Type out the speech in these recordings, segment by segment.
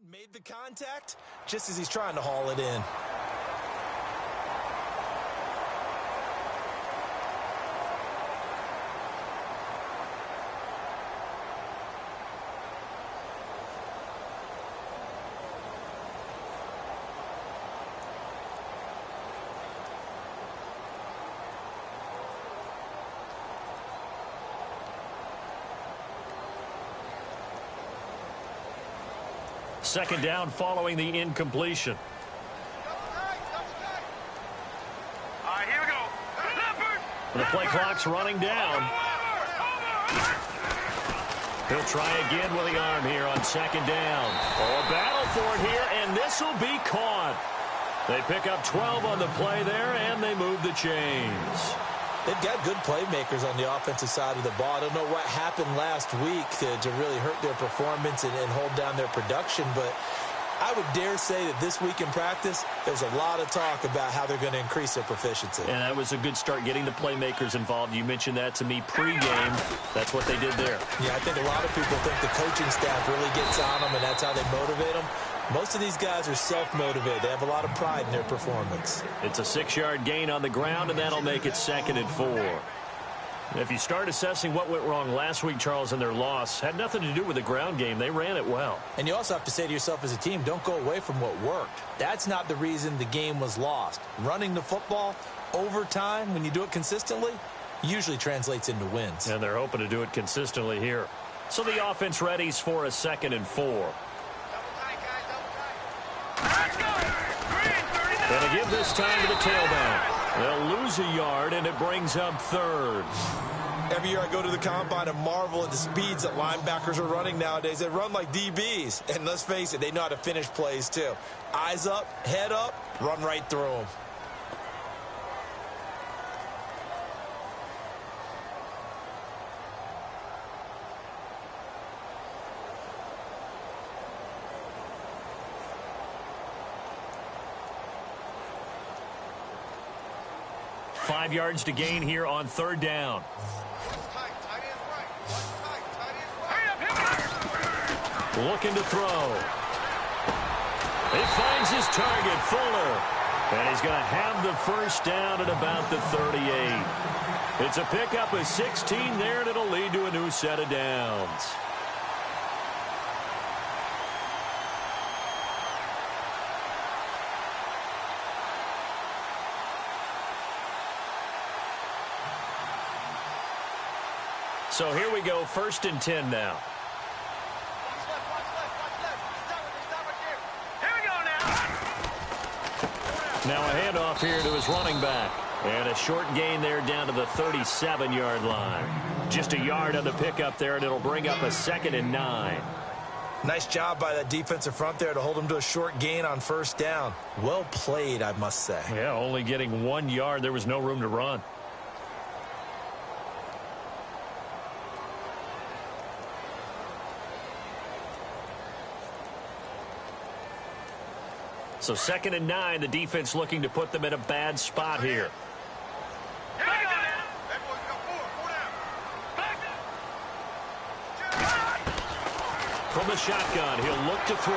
Made the contact just as he's trying to haul it in. Second down following the incompletion. All right, here we go. The play clock's running down. He'll try again with the arm here on second down. Oh, a battle for it here, and this will be caught. They pick up 12 on the play there, and they move the chains. They've got good playmakers on the offensive side of the ball. I don't know what happened last week to really hurt their performance and hold down their production, but I would dare say that this week in practice, there's a lot of talk about how they're going to increase their proficiency. And that was a good start getting the playmakers involved. You mentioned that to me pregame. That's what they did there. Yeah, I think a lot of people think the coaching staff really gets on them, and that's how they motivate them. Most of these guys are self-motivated. They have a lot of pride in their performance. It's a 6-yard gain on the ground, and that'll make it 2nd and 4. If you start assessing what went wrong last week, Charles, in their loss, had nothing to do with the ground game. They ran it well. And you also have to say to yourself as a team, don't go away from what worked. That's not the reason the game was lost. Running the football over time, when you do it consistently, usually translates into wins. And they're hoping to do it consistently here. So the offense readies for a 2nd and 4. And they give this time to the tailback. They'll lose a yard, and it brings up 3rd. Every year I go to the combine and marvel at the speeds that linebackers are running nowadays. They run like DBs. And let's face it, they know how to finish plays too. Eyes up, head up, run right through them. Five yards to gain here on 3rd down. Looking to throw. He finds his target, Fuller. And he's going to have the first down at about the 38. It's a pickup of 16 there, and it'll lead to a new set of downs. So here we go, 1st and 10 now. Here we go now. Now a handoff here to his running back. And a short gain there down to the 37-yard line. Just a yard on the pickup there, and it'll bring up a 2nd and 9. Nice job by that defensive front there to hold him to a short gain on 1st down. Well played, I must say. Yeah, only getting 1 yard. There was no room to run. So 2nd and 9, the defense looking to put them in a bad spot here. From the shotgun, he'll look to throw.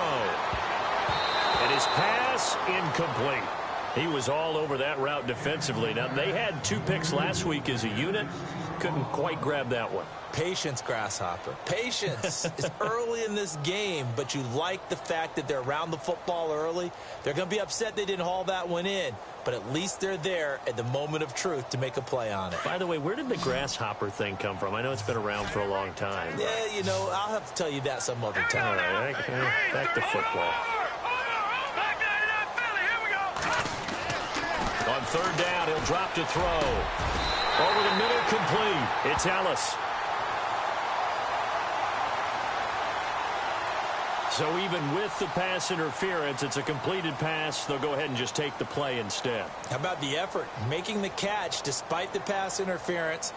And his pass incomplete. He was all over that route defensively. Now, they had 2 picks last week as a unit. Couldn't quite grab that one. Patience, Grasshopper. Patience. It's early in this game, but you like the fact that they're around the football early. They're going to be upset they didn't haul that one in, but at least they're there at the moment of truth to make a play on it. By the way, where did the grasshopper thing come from? I know it's been around for a long time. Yeah, you know, I'll have to tell you that some other time. All right, back to football. On 3rd down, he'll drop to throw. Over the middle, complete. It's Ellis. So even with the pass interference, it's a completed pass. They'll go ahead and just take the play instead. How about the effort? Making the catch despite the pass interference.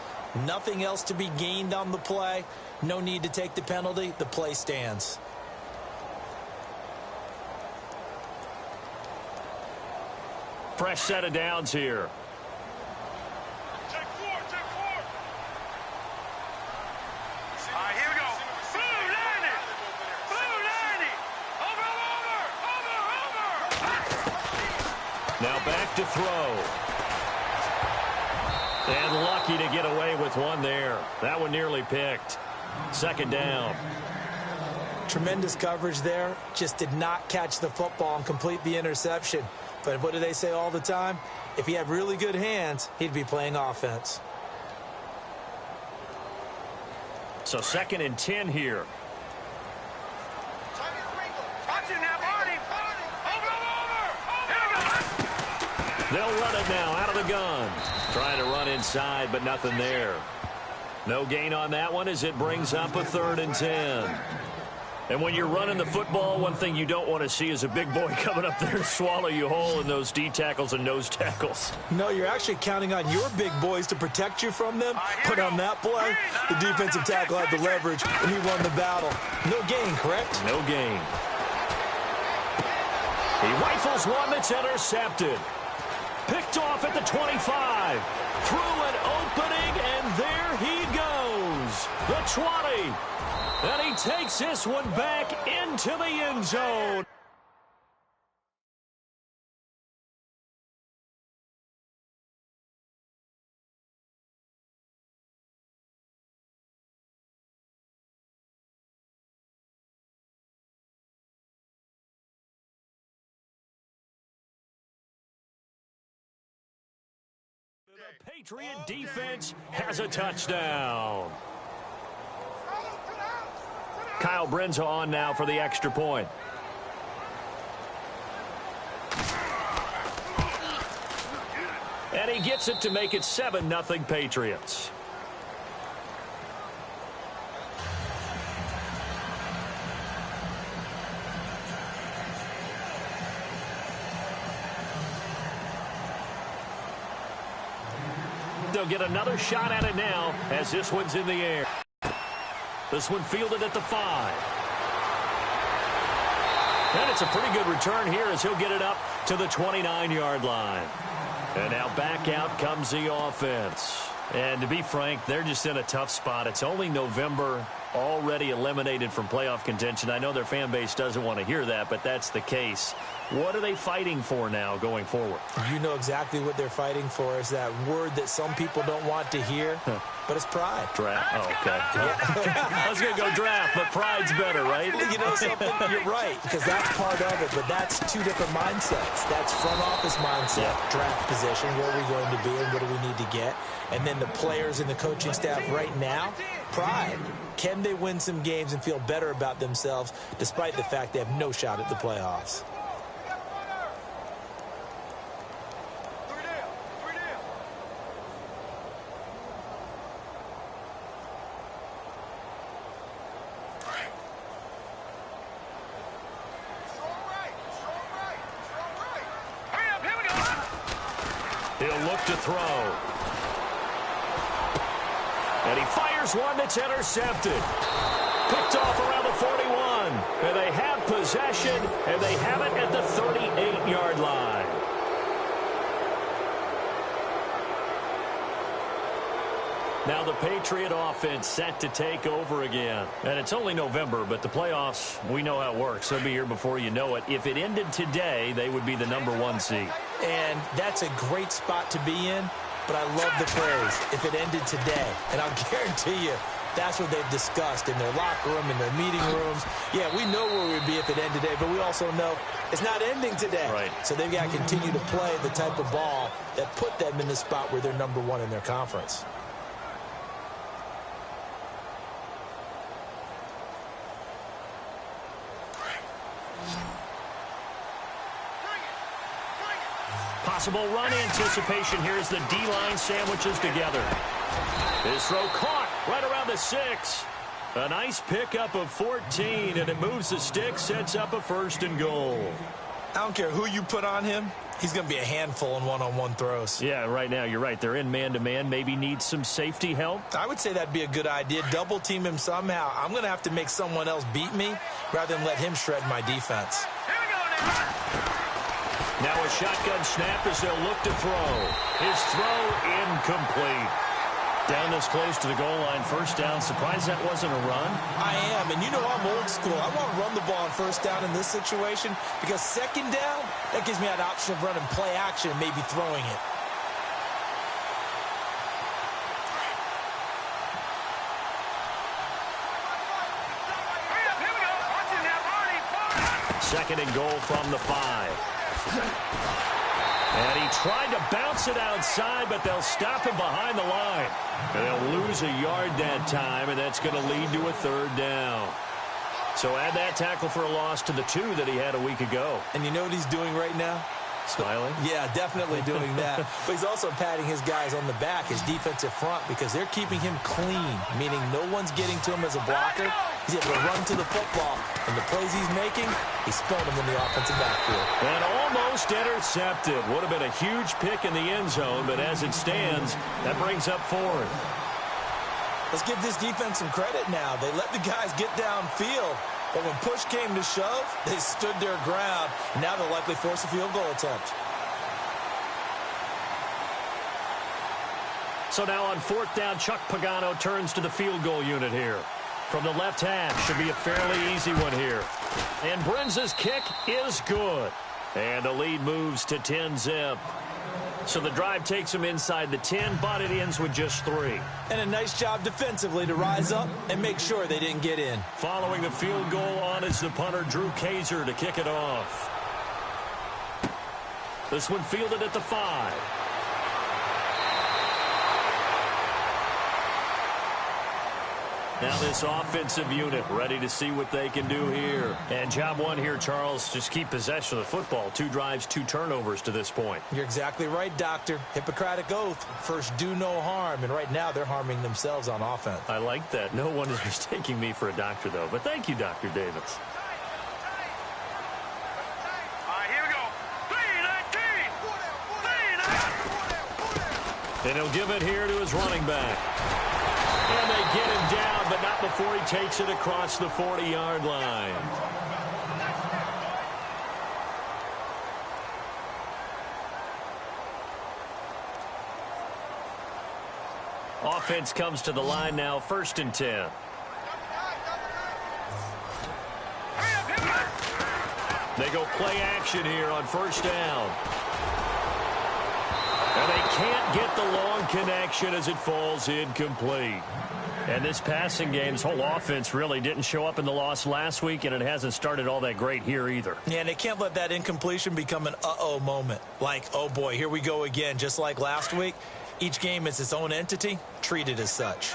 Nothing else to be gained on the play. No need to take the penalty. The play stands. Fresh set of downs here. All right, here we go. Blue 90. Blue 90. Over. Now back to throw. And lucky to get away with one there. That one nearly picked. Second down. Tremendous coverage there. Just did not catch the football and complete the interception. But what do they say all the time? If he had really good hands, he'd be playing offense. So 2nd and 10 here. Watch it now, Barney. Over. They'll run it now out of the gun. Trying to run inside, but nothing there. No gain on that one as it brings up a 3rd and 10. And when you're running the football, one thing you don't want to see is a big boy coming up there and swallow you whole in those D tackles and nose tackles. No, you're actually counting on your big boys to protect you from them. But on that play, the defensive tackle had the leverage, and he won the battle. No gain, correct? No gain. He rifles one that's intercepted. Picked off at the 25. Through an opening, and there he goes. The 20. And he takes this one back into the end zone. The Patriot defense has a touchdown. Kyle Brenza on now for the extra point. And he gets it to make it 7-0 Patriots. They'll get another shot at it now as this one's in the air. This one fielded at the 5. And it's a pretty good return here as he'll get it up to the 29-yard line. And now back out comes the offense. And to be frank, they're just in a tough spot. It's only November, already eliminated from playoff contention. I know their fan base doesn't want to hear that, but that's the case. What are they fighting for now going forward? You know exactly what they're fighting for. Is that word that some people don't want to hear, but it's pride. Draft. Oh, okay. I was going to go draft, but pride's better, right? You know something? You're right, because that's part of it, but that's two different mindsets. That's front office mindset, draft position, where are we going to be and what do we need to get? And then the players and the coaching staff right now, pride. Can they win some games and feel better about themselves despite the fact they have no shot at the playoffs? He'll look to throw. And he fires one that's intercepted. Picked off around the 41. And they have possession, and they have it at the 38-yard line. Now the Patriot offense set to take over again. And it's only November, but the playoffs, we know how it works. They'll be here before you know it. If it ended today, they would be the #1 seed. And that's a great spot to be in, but I love the phrase, if it ended today. And I'll guarantee you, that's what they've discussed in their locker room, in their meeting rooms. Yeah, we know where we'd be if it ended today, but we also know it's not ending today. Right. So they've got to continue to play the type of ball that put them in the spot where they're #1 in their conference. Possible run anticipation here as the D-line sandwiches together. This throw caught right around the 6. A nice pickup of 14, and it moves the stick, sets up a 1st and goal. I don't care who you put on him. He's going to be a handful in one-on-one throws. Yeah, right now, you're right. They're in man-to-man. Maybe need some safety help. I would say that'd be a good idea. Double team him somehow. I'm going to have to make someone else beat me rather than let him shred my defense. Here we go now. Now a shotgun snap as they'll look to throw. His throw incomplete. Down this close to the goal line, first down. Surprised that wasn't a run? I am, and you know I'm old school. I want to run the ball on first down in this situation because second down, that gives me that option of running play action and maybe throwing it. Second and goal from the 5. And he tried to bounce it outside, but they'll stop him behind the line. And they'll lose a yard that time, and that's going to lead to a third down. So add that tackle for a loss to the 2 that he had a week ago. And you know what he's doing right now? Smiling? Yeah, definitely doing that. But he's also patting his guys on the back, his defensive front, because they're keeping him clean, meaning no one's getting to him as a blocker. He's able to run to the football. And the plays he's making, he's spelling them in the offensive backfield. And almost intercepted. Would have been a huge pick in the end zone, but as it stands, that brings up 4th. Let's give this defense some credit now. They let the guys get downfield. But when push came to shove, they stood their ground. And now they'll likely force a field goal attempt. So now on 4th down, Chuck Pagano turns to the field goal unit here. From the left half, should be a fairly easy one here. And Brenza's kick is good. And the lead moves to 10-zip. So the drive takes them inside the 10, but it ends with just 3. And a nice job defensively to rise up and make sure they didn't get in. Following the field goal on is the punter, Drew Kaiser, to kick it off. This one fielded at the 5. Now this offensive unit ready to see what they can do here. And job one here, Charles, just keep possession of the football. 2 drives, 2 turnovers to this point. You're exactly right, Doctor. Hippocratic oath. First, do no harm. And right now, they're harming themselves on offense. I like that. No one is mistaking me for a doctor, though. But thank you, Dr. Davis. Here we go. 3-19. And he'll give it here to his running back. And they get him down, but not before he takes it across the 40-yard line. Offense comes to the line now, 1st and 10. They go play action here on 1st down. And they can't get the long connection as it falls incomplete. And this passing game's whole offense really didn't show up in the loss last week, and it hasn't started all that great here either. Yeah, and they can't let that incompletion become an uh-oh moment. Like, oh boy, here we go again, just like last week. Each game is its own entity, treated as such.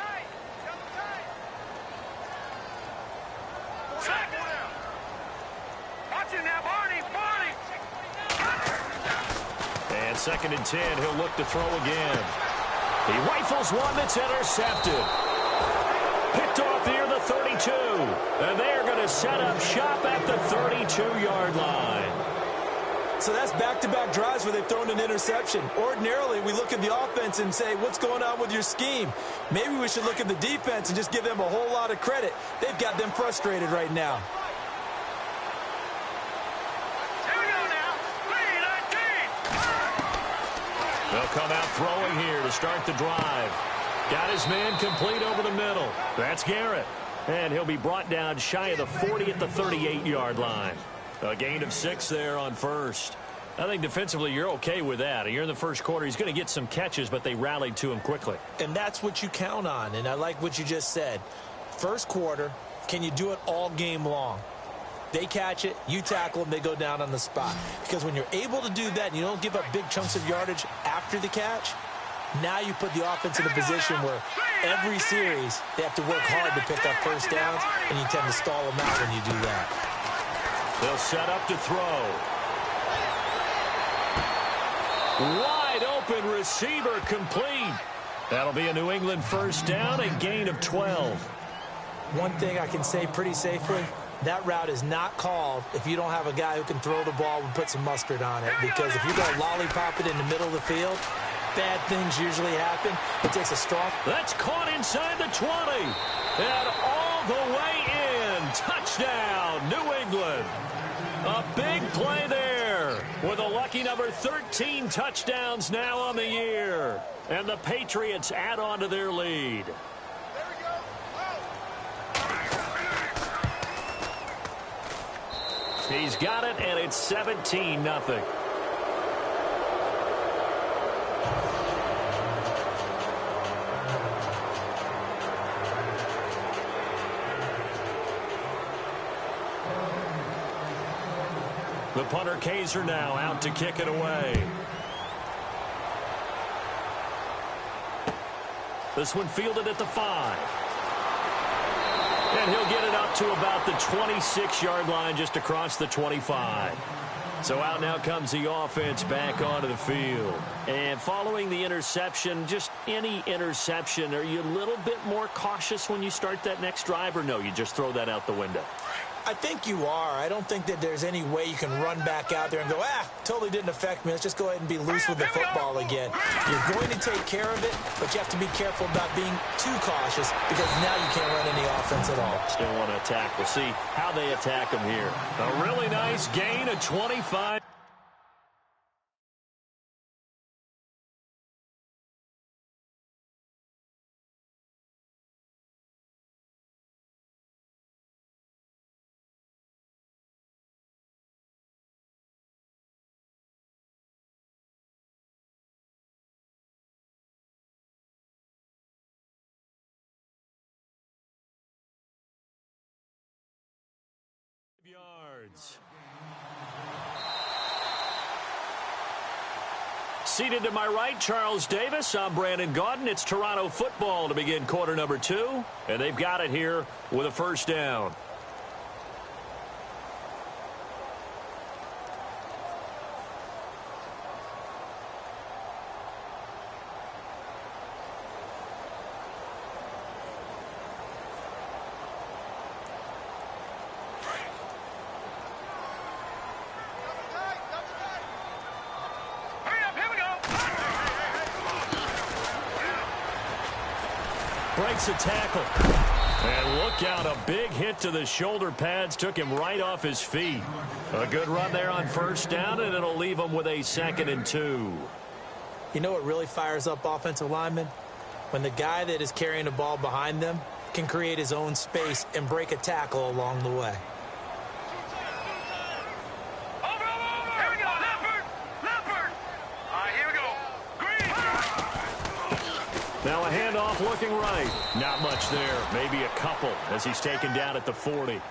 And 2nd and 10, he'll look to throw again. He rifles one that's intercepted. Picked off near the 32. And they're going to set up shop at the 32-yard line. So that's back-to-back drives where they've thrown an interception. Ordinarily, we look at the offense and say, what's going on with your scheme? Maybe we should look at the defense and just give them a whole lot of credit. They've got them frustrated right now. They'll come out throwing here to start the drive. Got his man complete over the middle. That's Garrett. And he'll be brought down shy of the 40 at the 38-yard line. A gain of 6 there on 1st. I think defensively you're okay with that. You're in the first quarter. He's going to get some catches, but they rallied to him quickly. And that's what you count on. And I like what you just said. First quarter, can you do it all game long? They catch it, you tackle them, they go down on the spot. Because when you're able to do that and you don't give up big chunks of yardage after the catch, now you put the offense in a position where every series they have to work hard to pick up first downs, and you tend to stall them out when you do that. They'll set up to throw. Wide open receiver complete. That'll be a New England first down, a gain of 12. One thing I can say pretty safely, that route is not called if you don't have a guy who can throw the ball and put some mustard on it. Because if you're going to lollipop it in the middle of the field, bad things usually happen. It takes a strong... That's caught inside the 20. And all the way in. Touchdown, New England. A big play there. with a lucky number 13 touchdowns now on the year. And the Patriots add on to their lead. He's got it, and it's 17-0. The punter Kaiser now out to kick it away. This one fielded at the 5. And he'll get it up to about the 26-yard line, just across the 25. So out now comes the offense back onto the field. And following the interception, just any interception, are you a little bit more cautious when you start that next drive, or no, you just throw that out the window? I think you are. I don't think that there's any way you can run back out there and go, totally didn't affect me. Let's just go ahead and be loose with the football again. You're going to take care of it, but you have to be careful about being too cautious because now you can't run any offense at all. Still want to attack. We'll see how they attack them here. A really nice gain of 25. Yards. Seated to my right, Charles Davis. I'm Brandon Gaudin. It's Toronto football to begin quarter number 2, and they've got it here with a first down. Breaks a tackle. And look out, a big hit to the shoulder pads took him right off his feet. A good run there on first down, and it'll leave him with a 2nd and 2. You know what really fires up offensive linemen? When the guy that is carrying the ball behind them can create his own space and break a tackle along the way. Now a handoff looking right. Not much there. Maybe a couple as he's taken down at the 40.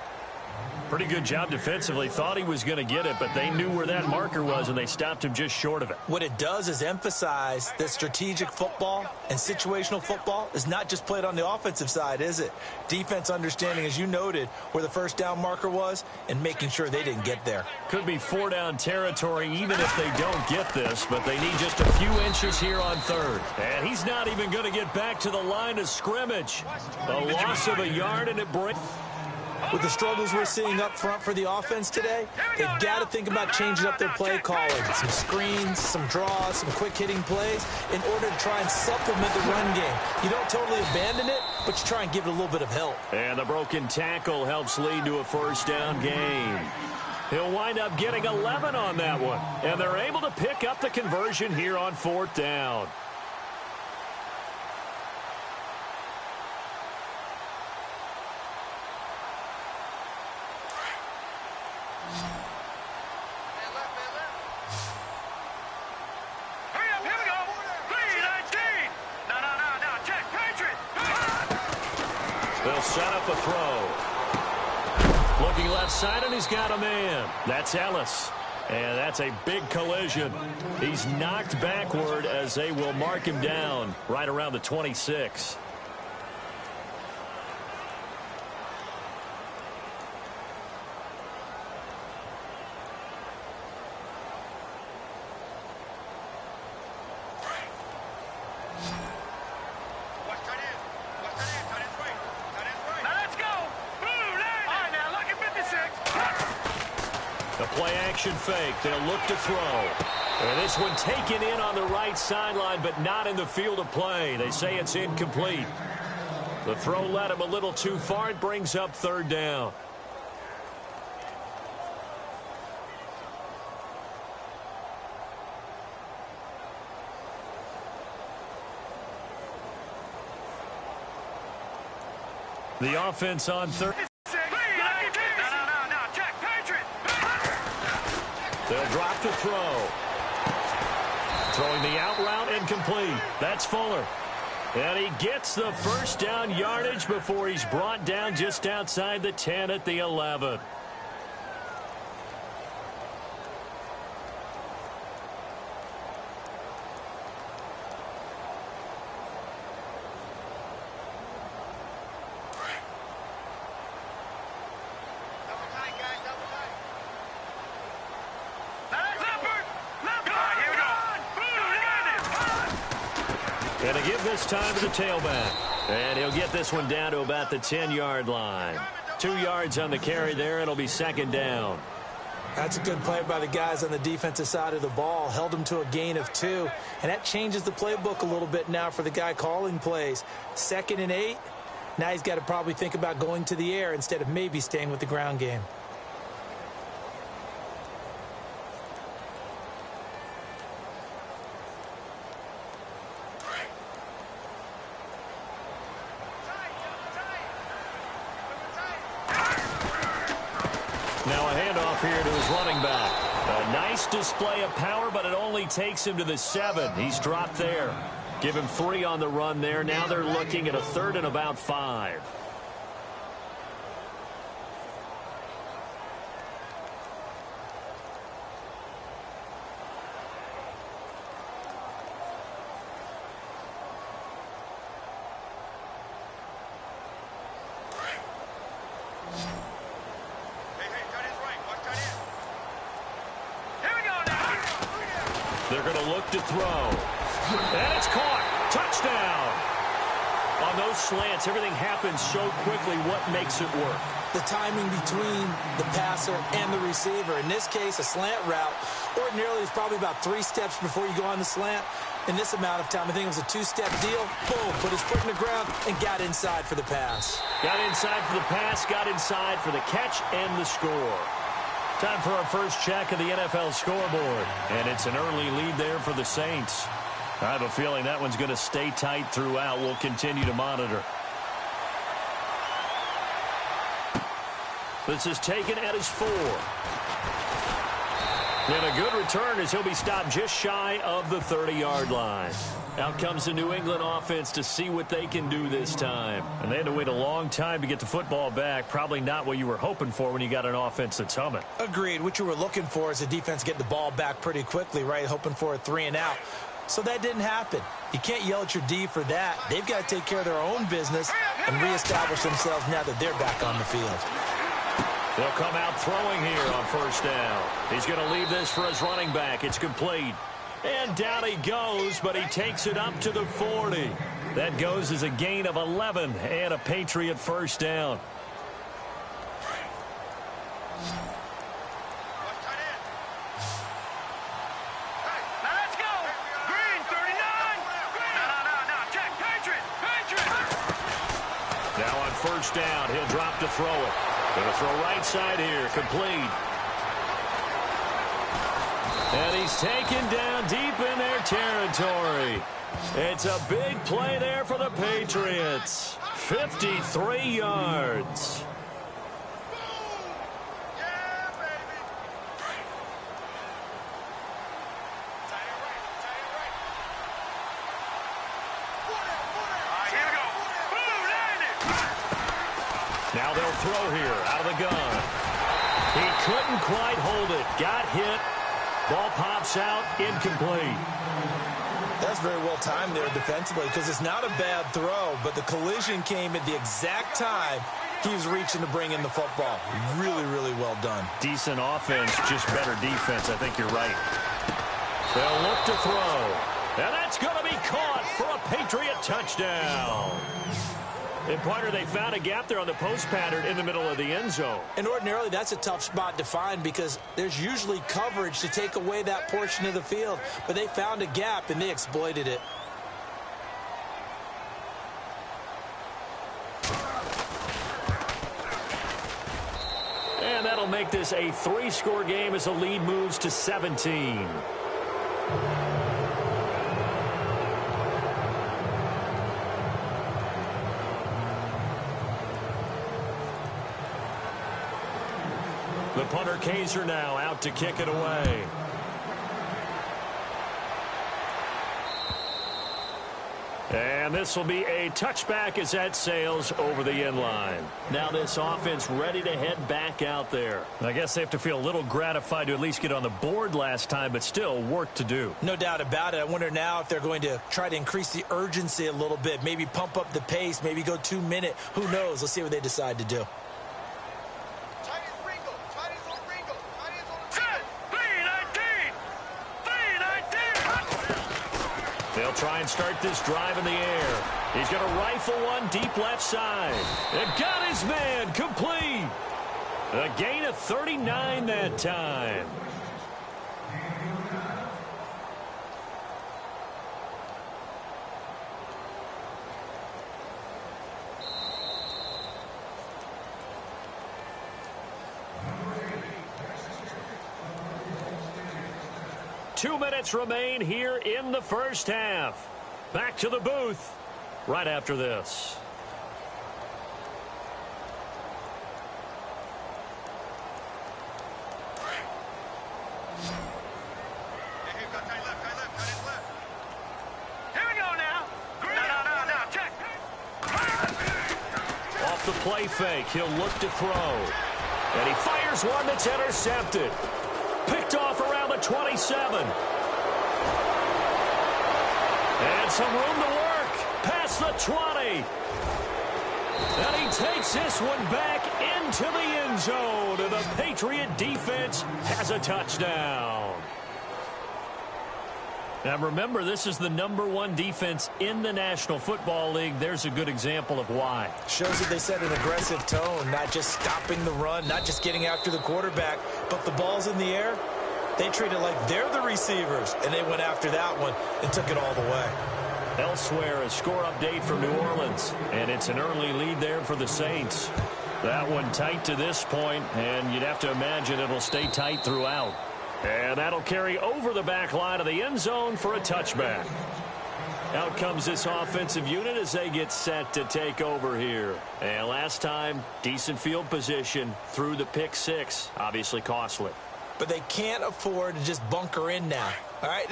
Pretty good job defensively. Thought he was going to get it, but they knew where that marker was, and they stopped him just short of it. What it does is emphasize that strategic football and situational football is not just played on the offensive side, is it? Defense understanding, as you noted, where the first down marker was and making sure they didn't get there. Could be 4-down territory even if they don't get this, but they need just a few inches here on 3rd. And he's not even going to get back to the line of scrimmage. A loss of a yard, and it breaks. With the struggles we're seeing up front for the offense today, they've got to think about changing up their play calling. Some screens, some draws, some quick-hitting plays in order to try and supplement the run game. You don't totally abandon it, but you try and give it a little bit of help. And the broken tackle helps lead to a first down gain. He'll wind up getting 11 on that one. And they're able to pick up the conversion here on 4th down. They'll set up a throw. Looking left side, and he's got a man. That's Ellis. And that's a big collision. He's knocked backward as they will mark him down right around the 26. Play-action fake. They'll look to throw. And this one taken in on the right sideline, but not in the field of play. They say it's incomplete. The throw led him a little too far. It brings up 3rd down. The offense on third. They'll drop to throw. Throwing the out route incomplete. That's Fuller. And he gets the first down yardage before he's brought down just outside the 10 at the 11. And to give this time to the tailback. And he'll get this one down to about the 10-yard line. 2 yards on the carry there. It'll be second down. That's a good play by the guys on the defensive side of the ball. Held him to a gain of 2. And that changes the playbook a little bit now for the guy calling plays. 2nd and 8. Now he's got to probably think about going to the air instead of maybe staying with the ground game. Now a handoff here to his running back. A nice display of power, but it only takes him to the 7. He's dropped there. Give him 3 on the run there. Now they're looking at a 3rd and about 5. They're going to look to throw. And it's caught. Touchdown. On those slants, everything happens so quickly. What makes it work? The timing between the passer and the receiver. In this case, a slant route. Ordinarily, it's probably about 3 steps before you go on the slant. In this amount of time, I think it was a 2-step deal. Boom, put his foot in the ground and got inside for the pass. Got inside for the pass, got inside for the catch and the score. Time for our first check of the NFL scoreboard. And it's an early lead there for the Saints. I have a feeling that one's going to stay tight throughout. We'll continue to monitor. This is taken at his 4. And a good return as he'll be stopped just shy of the 30-yard line. Out comes the New England offense to see what they can do this time. And they had to wait a long time to get the football back. Probably not what you were hoping for when you got an offense that's humming. Agreed. What you were looking for is the defense getting the ball back pretty quickly, right? Hoping for a 3 and out. So that didn't happen. You can't yell at your D for that. They've got to take care of their own business and reestablish themselves now that they're back on the field. They'll come out throwing here on first down. He's going to leave this for his running back. It's complete. And down he goes, but he takes it up to the 40. That goes as a gain of 11 and a Patriot first down. Now on first down, he'll drop to throw it. Going to throw right side here, complete. And he's taken down deep in their territory. It's a big play there for the Patriots. 53 yards. Now they'll throw here out of the gun. He couldn't quite hold it. Got hit. Ball pops out, incomplete. That's very well timed there defensively because it's not a bad throw, but the collision came at the exact time he was reaching to bring in the football. Really, really well done. Decent offense, just better defense. I think you're right. They'll look to throw. And that's going to be caught for a Patriot touchdown. And, partner, they found a gap there on the post pattern in the middle of the end zone. And ordinarily, that's a tough spot to find because there's usually coverage to take away that portion of the field. But they found a gap, and they exploited it. And that'll make this a 3-score game as the lead moves to 17. punter Kaiser now out to kick it away. And this will be a touchback as that sails over the end line. Now this offense ready to head back out there. I guess they have to feel a little gratified to at least get on the board last time, but still work to do. No doubt about it. I wonder now if they're going to try to increase the urgency a little bit, maybe pump up the pace, maybe go 2 minute. Who knows? Let's see what they decide to do. They'll try and start this drive in the air. He's going to rifle one deep left side. And got his man complete. A gain of 39 that time. Two minutes remain here in the first half. Back to the booth right after this. Here we go now. No, check. Off the play fake, he'll look to throw. And he fires one that's intercepted. Picked off around the 27. And some room to work. Past the 20. And he takes this one back into the end zone. And the Patriot defense has a touchdown. Now remember, this is the #1 defense in the National Football League. There's a good example of why. Shows that they set an aggressive tone, not just stopping the run, not just getting after the quarterback, but the ball's in the air. They treat it like they're the receivers, and they went after that one and took it all the way. Elsewhere, a score update from New Orleans, and it's an early lead there for the Saints. That one tight to this point, and you'd have to imagine it'll stay tight throughout. And that'll carry over the back line of the end zone for a touchback. Out comes this offensive unit as they get set to take over here. And last time, decent field position through the pick six. Obviously costly. But they can't afford to just bunker in now. All right,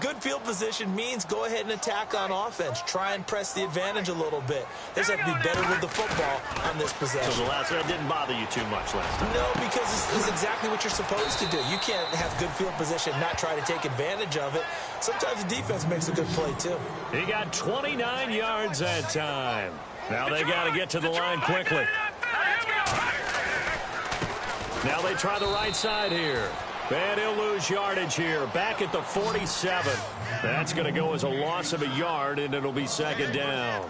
good field position means go ahead and attack on offense. Try and press the advantage a little bit. They just have to be better with the football on this possession. So the last one didn't bother you too much last time? No, because it's exactly what you're supposed to do. You can't have good field position, not try to take advantage of it. Sometimes the defense makes a good play, too. He got 29 yards that time. Now they got to get to the line quickly. Now they try the right side here. And he'll lose yardage here. Back at the 47. That's going to go as a loss of a yard, and it'll be second down.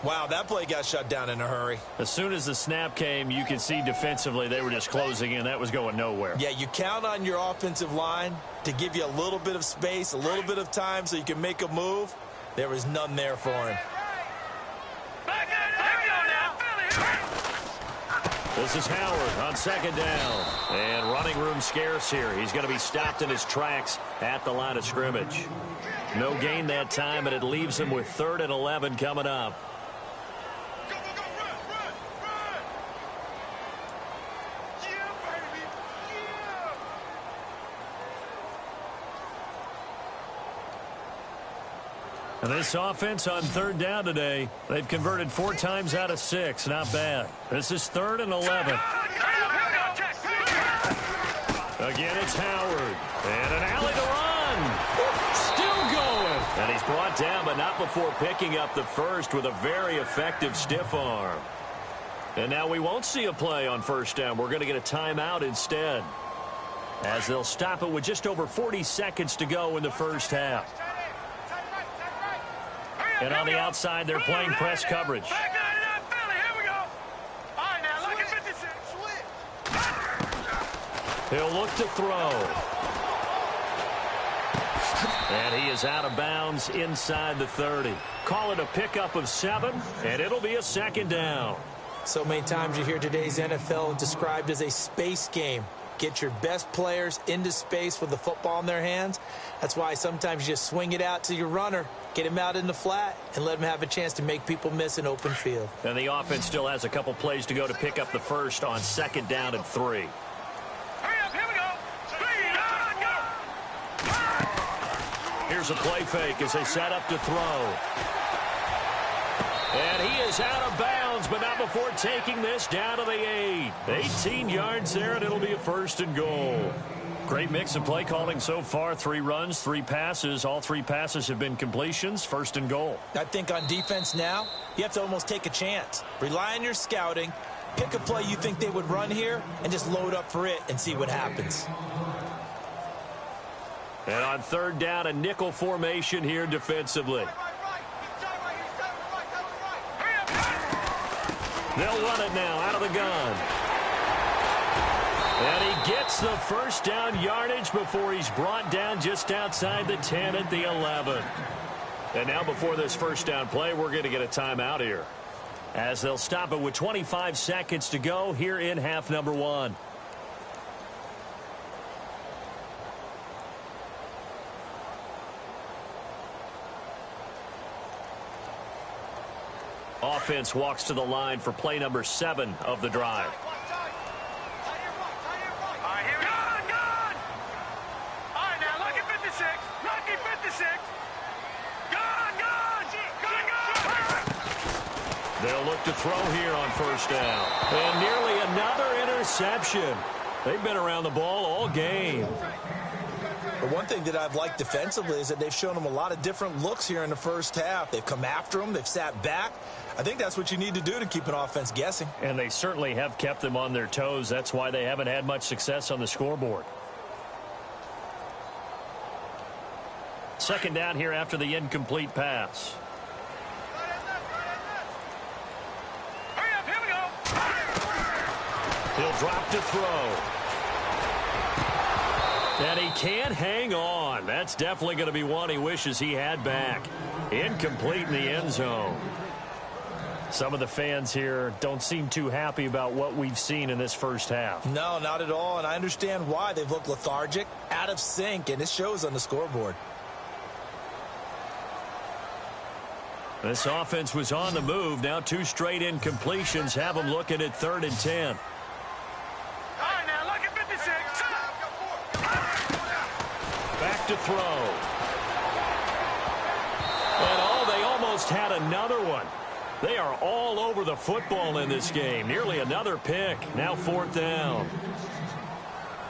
Wow, that play got shut down in a hurry. As soon as the snap came, you can see defensively they were just closing in. That was going nowhere. Yeah, you count on your offensive line to give you a little bit of space, a little bit of time so you can make a move. There was none there for him. This is Howard on second down. And running room scarce here. He's going to be stopped in his tracks at the line of scrimmage. No gain that time, and it leaves him with 3rd and 11 coming up. And this offense on 3rd down today, they've converted 4 times out of 6. Not bad. This is 3rd and 11. Again, it's Howard. And an alley to run. Still going. And he's brought down, but not before picking up the first with a very effective stiff arm. And now we won't see a play on 1st down. We're going to get a timeout instead, as they'll stop it with just over 40 seconds to go in the first half. And on the outside, they're playing press coverage. He'll look to throw. And he is out of bounds inside the 30. Call it a pickup of 7, and it'll be a second down. So many times you hear today's NFL described as a space game. Get your best players into space with the football in their hands. That's why sometimes you just swing it out to your runner, get him out in the flat, and let him have a chance to make people miss an open field. And the offense still has a couple plays to go to pick up the first on 2nd down and 3. Here's a play fake as they set up to throw. And he is out of bounds, but not before taking this down to the 8. 18 yards there, and it'll be a 1st and goal. Great mix of play calling so far. 3 runs, 3 passes. All 3 passes have been completions. 1st and goal. I think on defense now, you have to almost take a chance. Rely on your scouting. Pick a play you think they would run here and just load up for it and see what happens. And on 3rd down, a nickel formation here defensively. They'll run it now out of the gun. And he gets the 1st down yardage before he's brought down just outside the 10 at the 11. And now before this 1st down play, we're going to get a timeout here, as they'll stop it with 25 seconds to go here in half number 1. Offense walks to the line for play number 7 of the drive. They'll look to throw here on 1st down. And nearly another interception. They've been around the ball all game. The one thing that I've liked defensively is that they've shown them a lot of different looks here in the 1st half. They've come after them. They've sat back. I think that's what you need to do to keep an offense guessing. And they certainly have kept them on their toes. That's why they haven't had much success on the scoreboard. 2nd down here after the incomplete pass. He'll drop to throw. And he can't hang on. That's definitely going to be one he wishes he had back. Incomplete in the end zone. Some of the fans here don't seem too happy about what we've seen in this 1st half. No, not at all, and I understand why. They've looked lethargic, out of sync, and it shows on the scoreboard. This offense was on the move. Now 2 straight incompletions have them looking at 3rd and 10. Back to throw. And they almost had another one. They are all over the football in this game. Nearly another pick. Now 4th down.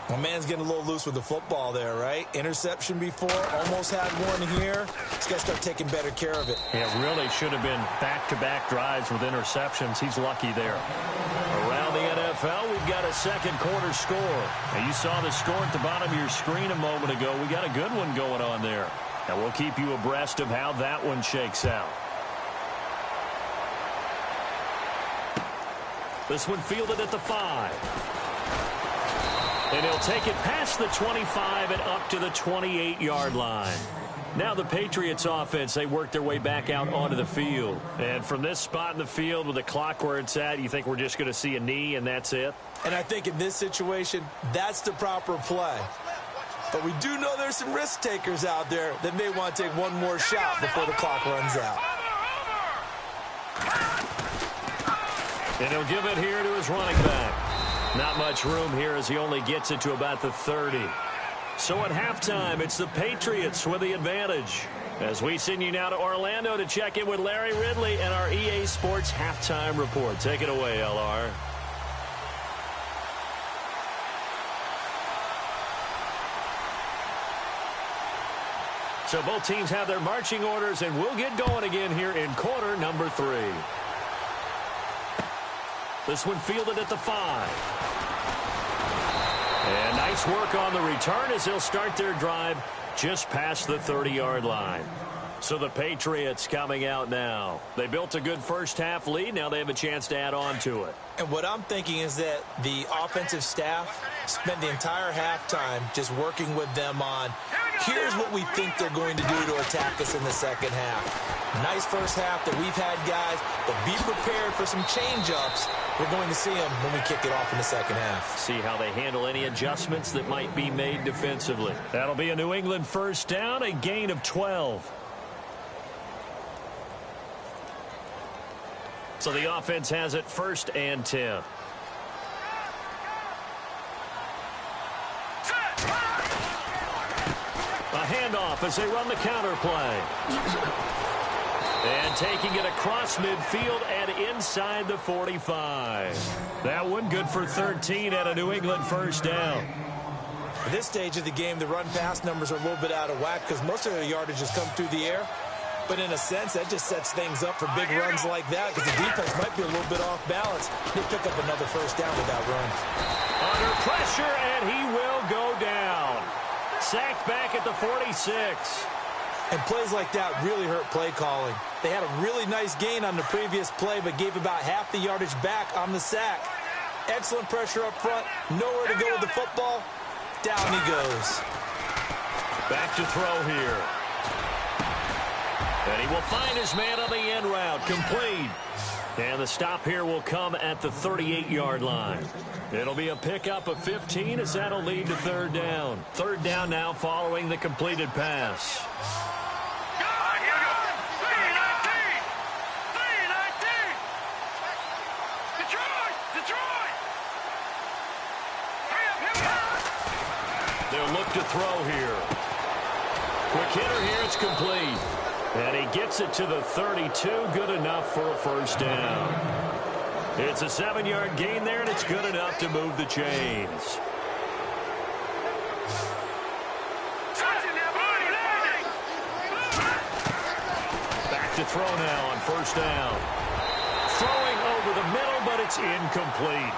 My man's getting a little loose with the football there, right? Interception before, almost had one here. He's got to start taking better care of it. It really should have been back-to-back drives with interceptions. He's lucky there. Around the NFL, we've got a 2nd quarter score. Now, you saw the score at the bottom of your screen a moment ago. We got a good one going on there. And we'll keep you abreast of how that one shakes out. This one fielded at the 5. And he'll take it past the 25 and up to the 28-yard line. Now the Patriots offense, they work their way back out onto the field. And from this spot in the field with the clock where it's at, you think we're just going to see a knee and that's it? And I think in this situation, that's the proper play. But we do know there's some risk takers out there that may want to take one more shot before the clock runs out. And he'll give it here to his running back. Not much room here as he only gets it to about the 30. So at halftime, it's the Patriots with the advantage. As we send you now to Orlando to check in with Larry Ridley and our EA Sports Halftime Report. Take it away, LR. So both teams have their marching orders, and we'll get going again here in quarter number 3. This one fielded at the 5. And nice work on the return as they'll start their drive just past the 30-yard line. So the Patriots coming out now. They built a good 1st half lead. Now they have a chance to add on to it. And what I'm thinking is that the offensive staff spent the entire halftime just working with them on, here's what we think they're going to do to attack us in the 2nd half. Nice 1st half that we've had, guys, but be prepared for some change-ups. We're going to see them when we kick it off in the 2nd half. See how they handle any adjustments that might be made defensively. That'll be a New England 1st down, a gain of 12. So the offense has it 1st and 10. A handoff as they run the counter play. And taking it across midfield and inside the 45. That one good for 13 at a New England first down. At this stage of the game, the run-pass numbers are a little bit out of whack because most of their yardage has come through the air. But in a sense, that just sets things up for big runs like that because the defense might be a little bit off balance. They pick up another first down with that run. Under pressure, and he will go down. Sacked back at the 46. And plays like that really hurt play calling. They had a really nice gain on the previous play, but gave about half the yardage back on the sack. Excellent pressure up front. Nowhere to go with the football. Down he goes. Back to throw here. And he will find his man on the end route. Complete. And the stop here will come at the 38-yard line. It'll be a pickup of 15 as that'll lead to third down. Third down now following the completed pass. They'll look to throw here. Quick hitter here, it's complete. And he gets it to the 32, good enough for a first down. It's a 7-yard gain there, and it's good enough to move the chains. Back to throw now on first down. Throwing over the middle, but it's incomplete.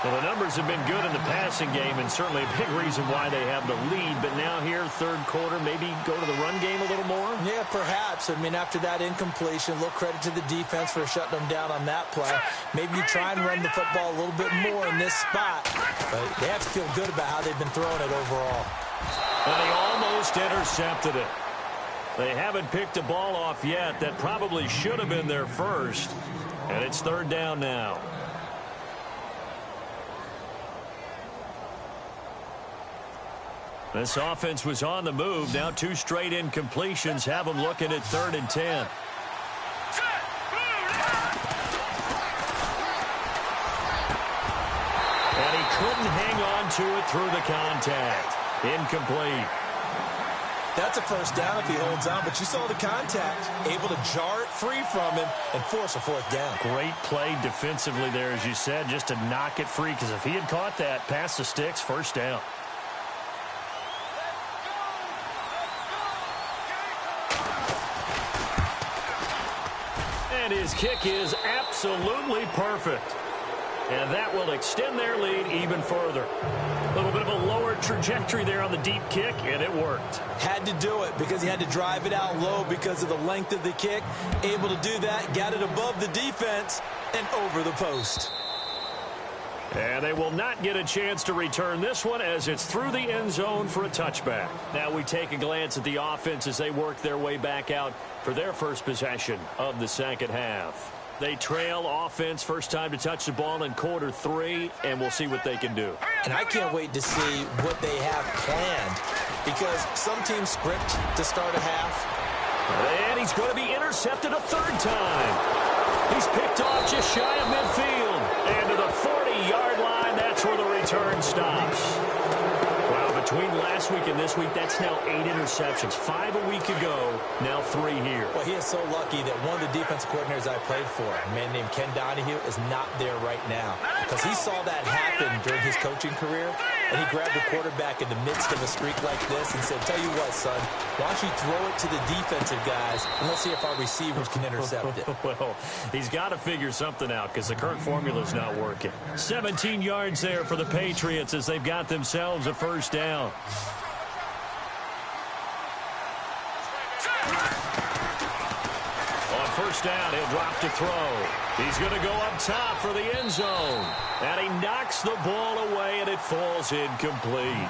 Well, the numbers have been good in the passing game, and certainly a big reason why they have the lead. But now here, third quarter, maybe go to the run game a little more? Yeah, perhaps. I mean, after that incompletion, a little credit to the defense for shutting them down on that play. Maybe you try and run the football a little bit more in this spot. But they have to feel good about how they've been throwing it overall. And they almost intercepted it. They haven't picked a ball off yet. That probably should have been their first. And it's third down now. This offense was on the move. Now 2 straight incompletions have them looking at 3rd and 10. And he couldn't hang on to it through the contact. Incomplete. That's a first down if he holds on, but you saw the contact. Able to jar it free from him and force a 4th down. Great play defensively there, as you said, just to knock it free, because if he had caught that, past the sticks, first down. And his kick is absolutely perfect. And that will extend their lead even further. A little bit of a lower trajectory there on the deep kick, and it worked. Had to do it because he had to drive it out low because of the length of the kick. Able to do that, got it above the defense and over the post. And they will not get a chance to return this one as it's through the end zone for a touchback. Now we take a glance at the offense as they work their way back out for their first possession of the second half. They trail offense, first time to touch the ball in quarter 3, and we'll see what they can do. And I can't wait to see what they have planned because some teams script to start a half. And he's going to be intercepted a 3rd time. He's picked off just shy of midfield. And to the 40-yard line, that's where the return stops. Wow, between last week and this week, that's now 8 interceptions. 5 a week ago, now 3 here. Well, he is so lucky that one of the defense coordinators I played for, a man named Ken Donahue, is not there right now. Because he saw that happen during his coaching career, and he grabbed the quarterback in the midst of a streak like this and said, tell you what, son, why don't you throw it to the defensive guys, and let's see if our receivers can intercept it. Well, he's got to figure something out because the current formula is not working. 17 yards there for the Patriots as they've got themselves a first down. On first down, he'll drop to throw. He's going to go up top for the end zone. And he knocks the ball away, and it falls incomplete.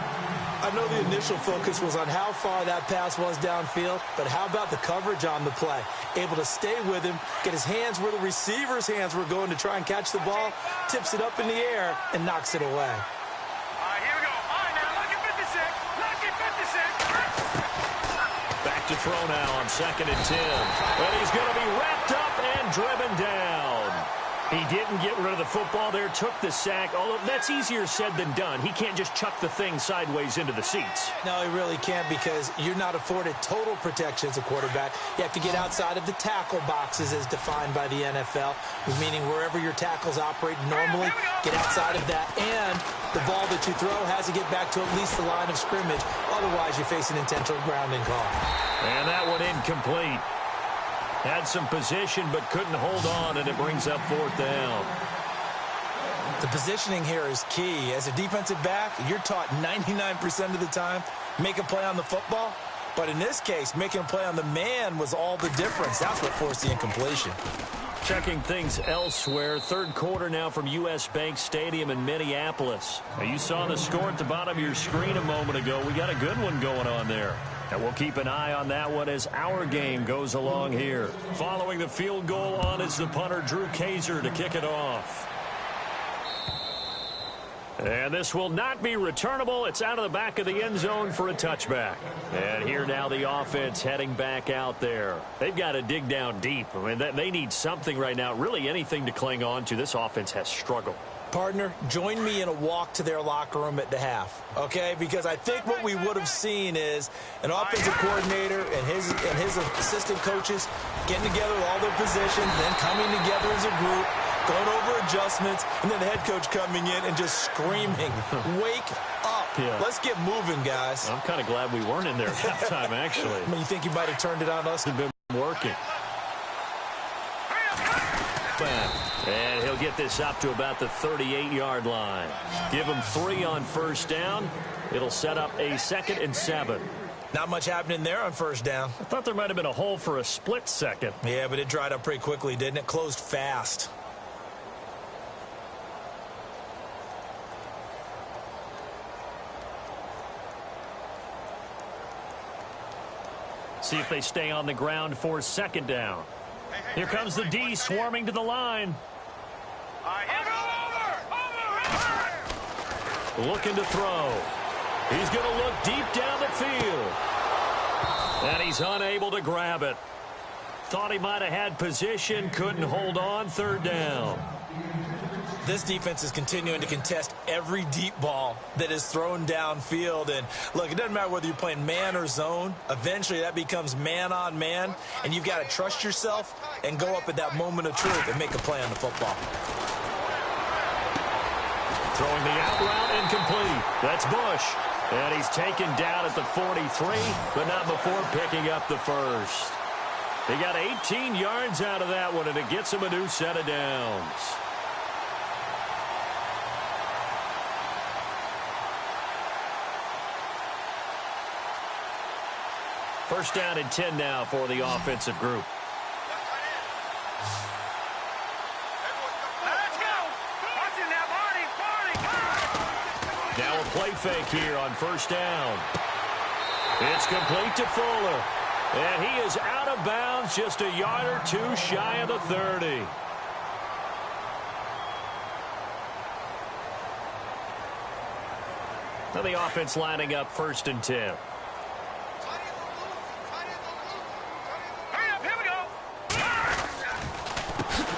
I know the initial focus was on how far that pass was downfield, but how about the coverage on the play? Able to stay with him, get his hands where the receiver's hands were going to try and catch the ball, tips it up in the air, and knocks it away. Here we go. All right, now, look at 56. Look at 56. Back to throw now on 2nd and 10. And he's going to be wrapped up and driven down. He didn't get rid of the football there, took the sack, although that's easier said than done. He can't just chuck the thing sideways into the seats. No, he really can't, because you're not afforded total protection as a quarterback. You have to get outside of the tackle boxes as defined by the NFL, meaning wherever your tackles operate normally, get outside of that, and the ball that you throw has to get back to at least the line of scrimmage. Otherwise, you face an intentional grounding call. And that one incomplete. Had some position but couldn't hold on, and it brings up 4th down. The positioning here is key. As a defensive back, you're taught 99% of the time, make a play on the football. But in this case, making a play on the man was all the difference. That's what forced the incompletion. Checking things elsewhere. 3rd quarter now from U.S. Bank Stadium in Minneapolis. Now, you saw the score at the bottom of your screen a moment ago. We got a good one going on there. And we'll keep an eye on that one as our game goes along here. Following the field goal on is the punter, Drew Kaiser, to kick it off. And this will not be returnable. It's out of the back of the end zone for a touchback. And here now the offense heading back out there. They've got to dig down deep. I mean, they need something right now, really anything to cling on to. This offense has struggled. Partner, join me in a walk to their locker room at the half, okay? Because I think what we would have seen is an offensive coordinator and his assistant coaches getting together with all their positions, then coming together as a group, going over adjustments, and then the head coach coming in and just screaming, wake up. Yeah. Let's get moving, guys. I'm kind of glad we weren't in there at halftime, actually. I mean, you think you might have turned it on us? It's been working. And he'll get this up to about the 38-yard line. Give him 3 on 1st down. It'll set up a 2nd and 7. Not much happening there on 1st down. I thought there might have been a hole for a split second. Yeah, but it dried up pretty quickly, didn't it? Closed fast. See if they stay on the ground for 2nd down. Here comes the D swarming to the line. Looking to throw. He's going to look deep down the field. And he's unable to grab it. Thought he might have had position, couldn't hold on. 3rd down. This defense is continuing to contest every deep ball that is thrown downfield. And, look, it doesn't matter whether you're playing man or zone. Eventually, that becomes man-on-man, and you've got to trust yourself and go up at that moment of truth and make a play on the football. Throwing the out route incomplete. That's Bush. And he's taken down at the 43, but not before picking up the 1st. He got 18 yards out of that one, and it gets him a new set of downs. First down and 10 now for the offensive group. Now a play fake here on 1st down. It's complete to Fuller. And he is out of bounds, just a yard or 2 shy of the 30. Now the offense lining up 1st and 10.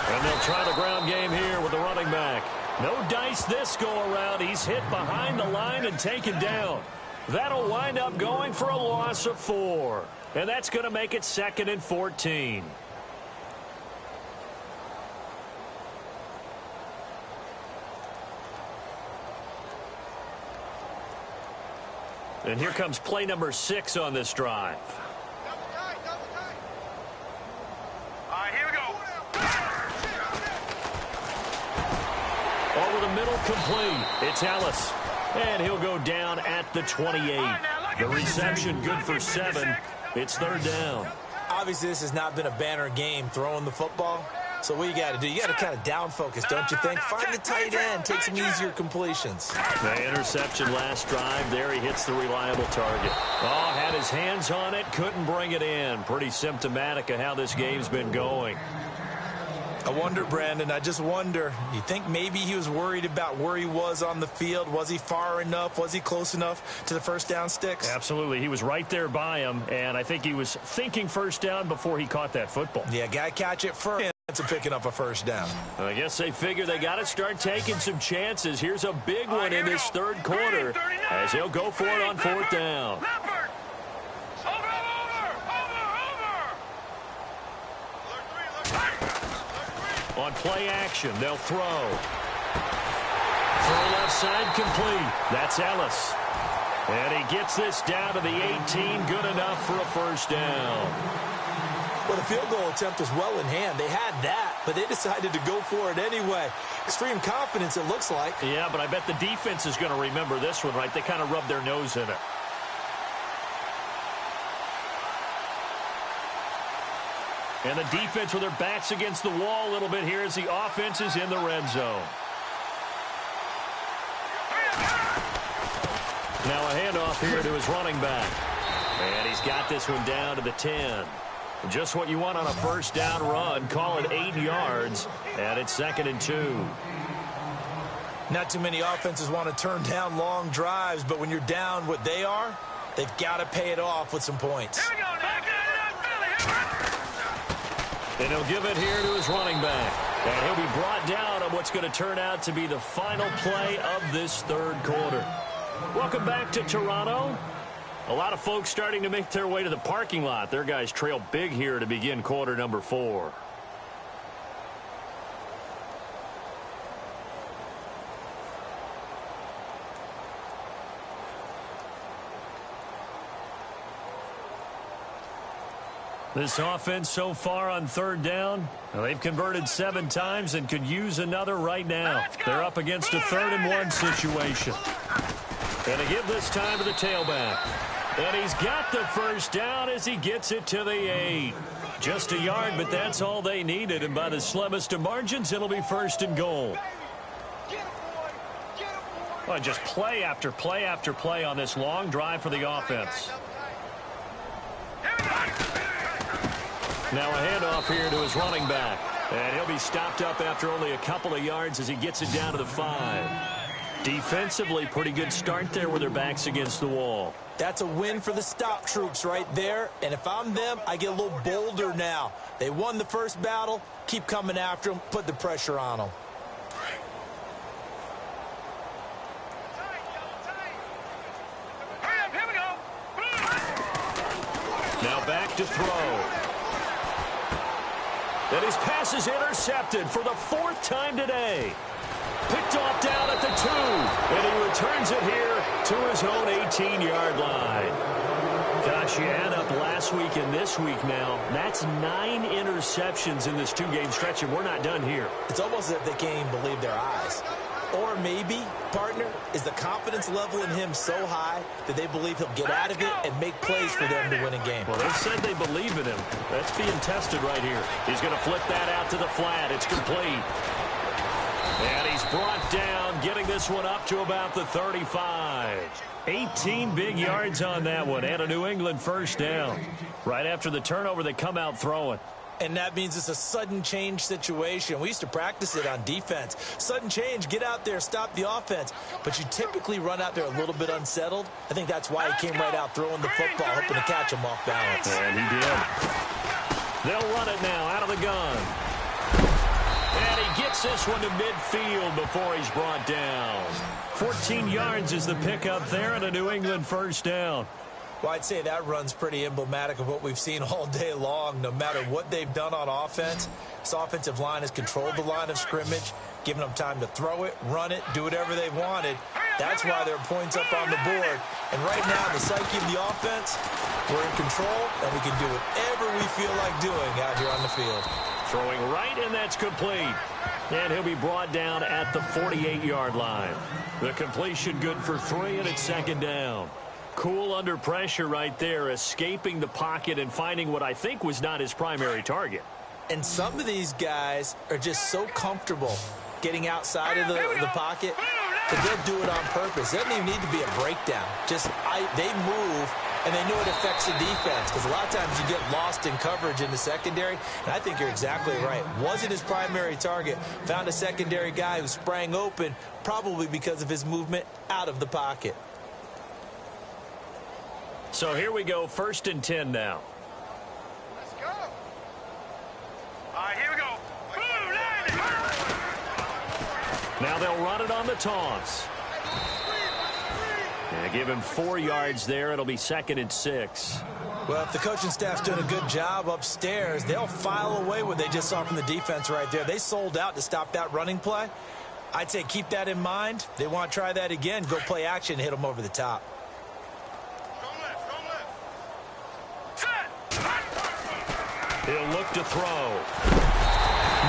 And they'll try the ground game here with the running back. No dice this go-around. He's hit behind the line and taken down. That'll wind up going for a loss of 4. And that's going to make it 2nd and 14. And here comes play number 6 on this drive. Here we go. Over the middle, complete. It's Ellis. And he'll go down at the 28. The reception good for 7. It's 3rd down. Obviously, this has not been a banner game throwing the football. So what you got to do, you got to kind of down focus, don't you think? Find the tight end, take some easier completions. The interception last drive. There he hits the reliable target. Oh, had his hands on it, couldn't bring it in. Pretty symptomatic of how this game's been going. I wonder, Brandon, I just wonder, you think maybe he was worried about where he was on the field? Was he far enough? Was he close enough to the first down sticks? Absolutely. He was right there by him, and I think he was thinking first down before he caught that football. Yeah, got to catch it first. picking up a first down. I guess they figure they got to start taking some chances. Here's a big one in this third quarter as he'll go for it on fourth down. On play action, they'll throw. Throw left side complete. That's Ellis. And he gets this down to the 18. Good enough for a first down. Well, the field goal attempt was well in hand. They had that, but they decided to go for it anyway. Extreme confidence, it looks like. Yeah, but I bet the defense is going to remember this one, right? They kind of rubbed their nose in it. And the defense with their backs against the wall a little bit here as the offense is in the red zone. Now a handoff here to his running back. And he's got this one down to the 10. Just what you want on a first down run. Call it 8 yards. And it's 2nd and 2. Not too many offenses want to turn down long drives, but when you're down what they are, they've got to pay it off with some points. Here we go, And he'll give it here to his running back. And he'll be brought down on what's going to turn out to be the final play of this third quarter. Welcome back to Toronto. A lot of folks starting to make their way to the parking lot. Their guys trail big here to begin quarter number 4. This offense so far on third down, well, they've converted 7 times and could use another right now. They're up against a 3rd and 1 situation. And they give this time to the tailback. And he's got the first down as he gets it to the 8. Just a yard, but that's all they needed. And by the slimmest of margins, it'll be 1st and goal. Well, just play after play after play on this long drive for the offense. Now a handoff here to his running back. And he'll be stopped up after only a couple of yards as he gets it down to the 5. Defensively, pretty good start there with their backs against the wall. That's a win for the stop troops right there. And if I'm them, I get a little bolder now. They won the first battle. Keep coming after them. Put the pressure on them. Here we go. Now back to throw. And his pass is intercepted for the 4th time today. Picked off down at the 2. And he returns it here to his own 18-yard line. Gosh, you add up last week and this week now. That's 9 interceptions in this 2-game stretch, and we're not done here. It's almost as if they can't even believe their eyes. Or maybe, partner, is the confidence level in him so high that they believe he'll get out of it and make plays for them to win a game. Well, they've said they believe in him. That's being tested right here. He's going to flip that out to the flat. It's complete. And he's brought down, getting this one up to about the 35. 18 big yards on that one, and a New England first down. Right after the turnover, they come out throwing. And that means it's a sudden change situation. We used to practice it on defense. Sudden change, get out there, stop the offense. But you typically run out there a little bit unsettled. I think that's why he came right out throwing the football, hoping to catch him off balance. And he did. They'll run it now out of the gun. And he gets this one to midfield before he's brought down. 14 yards is the pickup there, and a New England first down. Well, I'd say that run's pretty emblematic of what we've seen all day long. No matter what they've done on offense, this offensive line has controlled the line of scrimmage, given them time to throw it, run it, do whatever they wanted. That's why there are points up on the board. And right now, the psyche of the offense, we're in control, and we can do whatever we feel like doing out here on the field. Throwing right, and that's complete. And he'll be brought down at the 48-yard line. The completion good for 3, and it's 2nd down. Cool under pressure right there, escaping the pocket and finding what I think was not his primary target. And some of these guys are just so comfortable getting outside of the pocket that they'll do it on purpose. It doesn't even need to be a breakdown. Just they move, and they know it affects the defense, because a lot of times you get lost in coverage in the secondary, and I think you're exactly right. Wasn't his primary target. Found a secondary guy who sprang open, probably because of his movement out of the pocket. So here we go, 1st and 10 now. Let's go. All right, here we go. Now they'll run it on the toss. And give him 4 yards there. It'll be 2nd and 6. Well, if the coaching staff's doing a good job upstairs, they'll file away what they just saw from the defense right there. They sold out to stop that running play. I'd say keep that in mind. They want to try that again. Go play action, hit them over the top. He'll look to throw.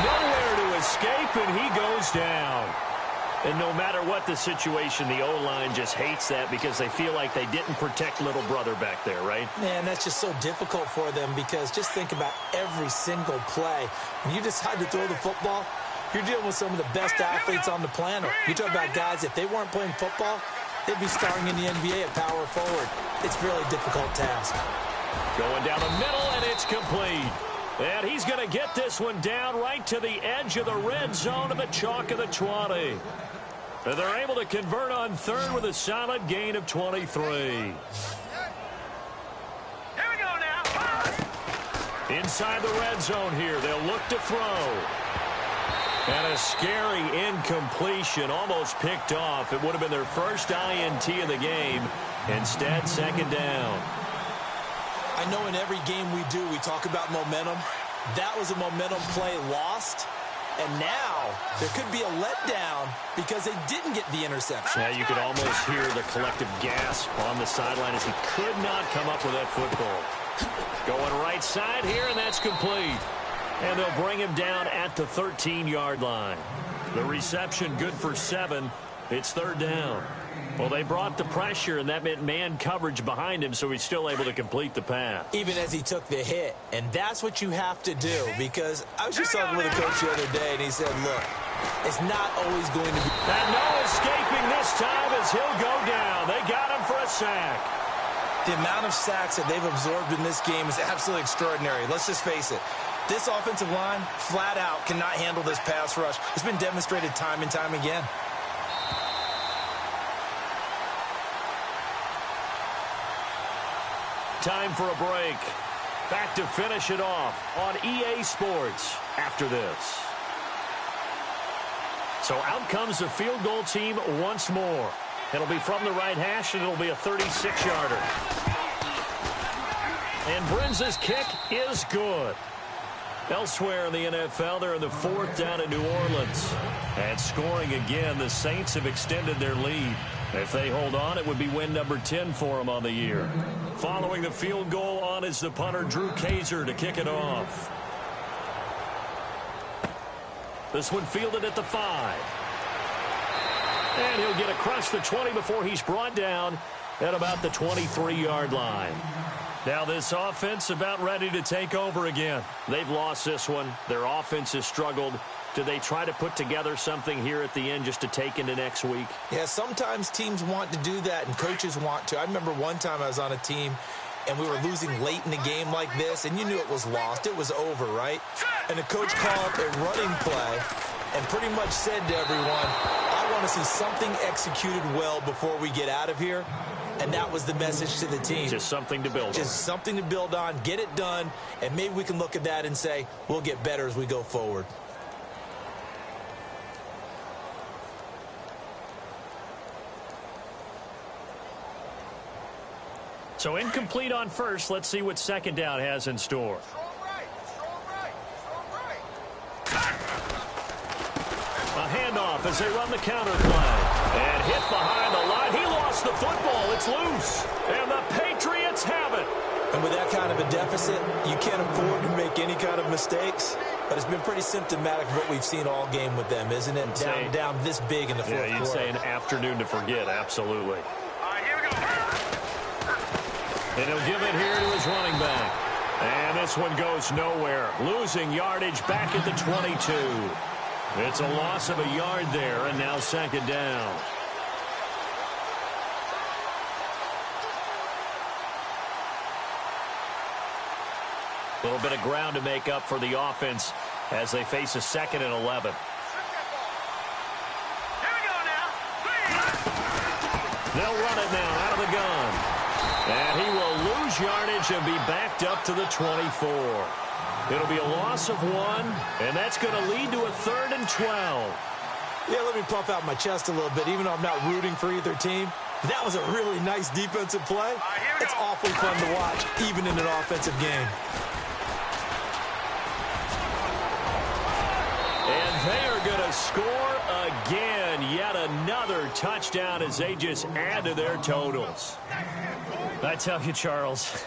Nowhere to escape, and he goes down. And no matter what the situation, the O-line just hates that because they feel like they didn't protect little brother back there, right? Man, that's just so difficult for them because just think about every single play. When you decide to throw the football, you're dealing with some of the best athletes on the planet. You talk about guys, if they weren't playing football, they'd be starring in the NBA at power forward. It's a really difficult task. Going down the middle, and it's complete. And he's going to get this one down right to the edge of the red zone to the chalk of the 20. And they're able to convert on 3rd with a solid gain of 23. Here we go now. Inside the red zone here, they'll look to throw. And a scary incompletion, almost picked off. It would have been their first INT of the game. Instead, 2nd down. I know in every game we do, we talk about momentum. That was a momentum play lost. And now there could be a letdown because they didn't get the interception. Yeah, you could almost hear the collective gasp on the sideline as he could not come up with that football. Going right side here, and that's complete. And they'll bring him down at the 13-yard line. The reception good for 7. It's 3rd down. Well, they brought the pressure, and that meant man coverage behind him, so he's still able to complete the pass. Even as he took the hit. And that's what you have to do, because I was just talking with a coach the other day, and he said, look, it's not always going to be... And no escaping this time as he'll go down. They got him for a sack. The amount of sacks that they've absorbed in this game is absolutely extraordinary. Let's just face it. This offensive line, flat out, cannot handle this pass rush. It's been demonstrated time and time again. Time for a break. Back to finish it off on EA Sports after this. So out comes the field goal team once more. It'll be from the right hash, and it'll be a 36-yarder. And Brinz's kick is good. Elsewhere in the NFL, they're in the 4th down in New Orleans. And scoring again, the Saints have extended their lead. If they hold on, it would be win number 10 for them on the year. Following the field goal on is the punter, Drew Kaiser, to kick it off. This one fielded at the 5. And he'll get across the 20 before he's brought down at about the 23-yard line. Now this offense about ready to take over again. They've lost this one. Their offense has struggled. Do they try to put together something here at the end just to take into next week? Yeah, sometimes teams want to do that and coaches want to. I remember one time I was on a team and we were losing late in the game like this, and you knew it was lost. It was over, right? And the coach called a running play and pretty much said to everyone, I want to see something executed well before we get out of here. And that was the message to the team. Just something to build on. Just something to build on, get it done, and maybe we can look at that and say, we'll get better as we go forward. So incomplete on first. Let's see what 2nd down has in store. A handoff as they run the counter play. And hit behind the line. He lost the football. It's loose. And the Patriots have it. And with that kind of a deficit, you can't afford to make any kind of mistakes. But it's been pretty symptomatic of what we've seen all game with them, isn't it? Down this big in the fourth quarter. Yeah, you'd say an afternoon to forget. Absolutely. All right, here we go. And he'll give it here to his running back. And this one goes nowhere. Losing yardage back at the 22. It's a loss of a yard there, and now 2nd down. A little bit of ground to make up for the offense as they face a 2nd and 11. Here we go now. They'll run it now out of the gun. And he will lose yardage and be backed up to the 24. It'll be a loss of 1, and that's going to lead to a 3rd and 12. Yeah, let me puff out my chest a little bit, even though I'm not rooting for either team. That was a really nice defensive play. It's awfully fun to watch, even in an offensive game. And they are going to score again. Yet another touchdown as they just add to their totals. I tell you, Charles,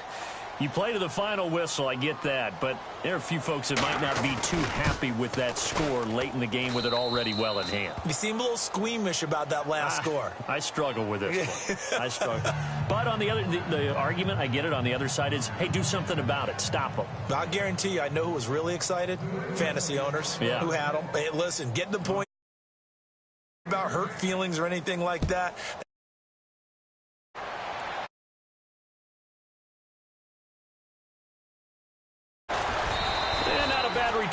you play to the final whistle, I get that, but there are a few folks that might not be too happy with that score late in the game with it already well in hand. You seem a little squeamish about that last score. I struggle with this one. I struggle. But on the other, the argument, I get it, on the other side is, hey, do something about it. Stop them. I guarantee you, I know who was really excited. Fantasy owners who had them. Hey, listen, get the point about hurt feelings or anything like that. And not a bad return.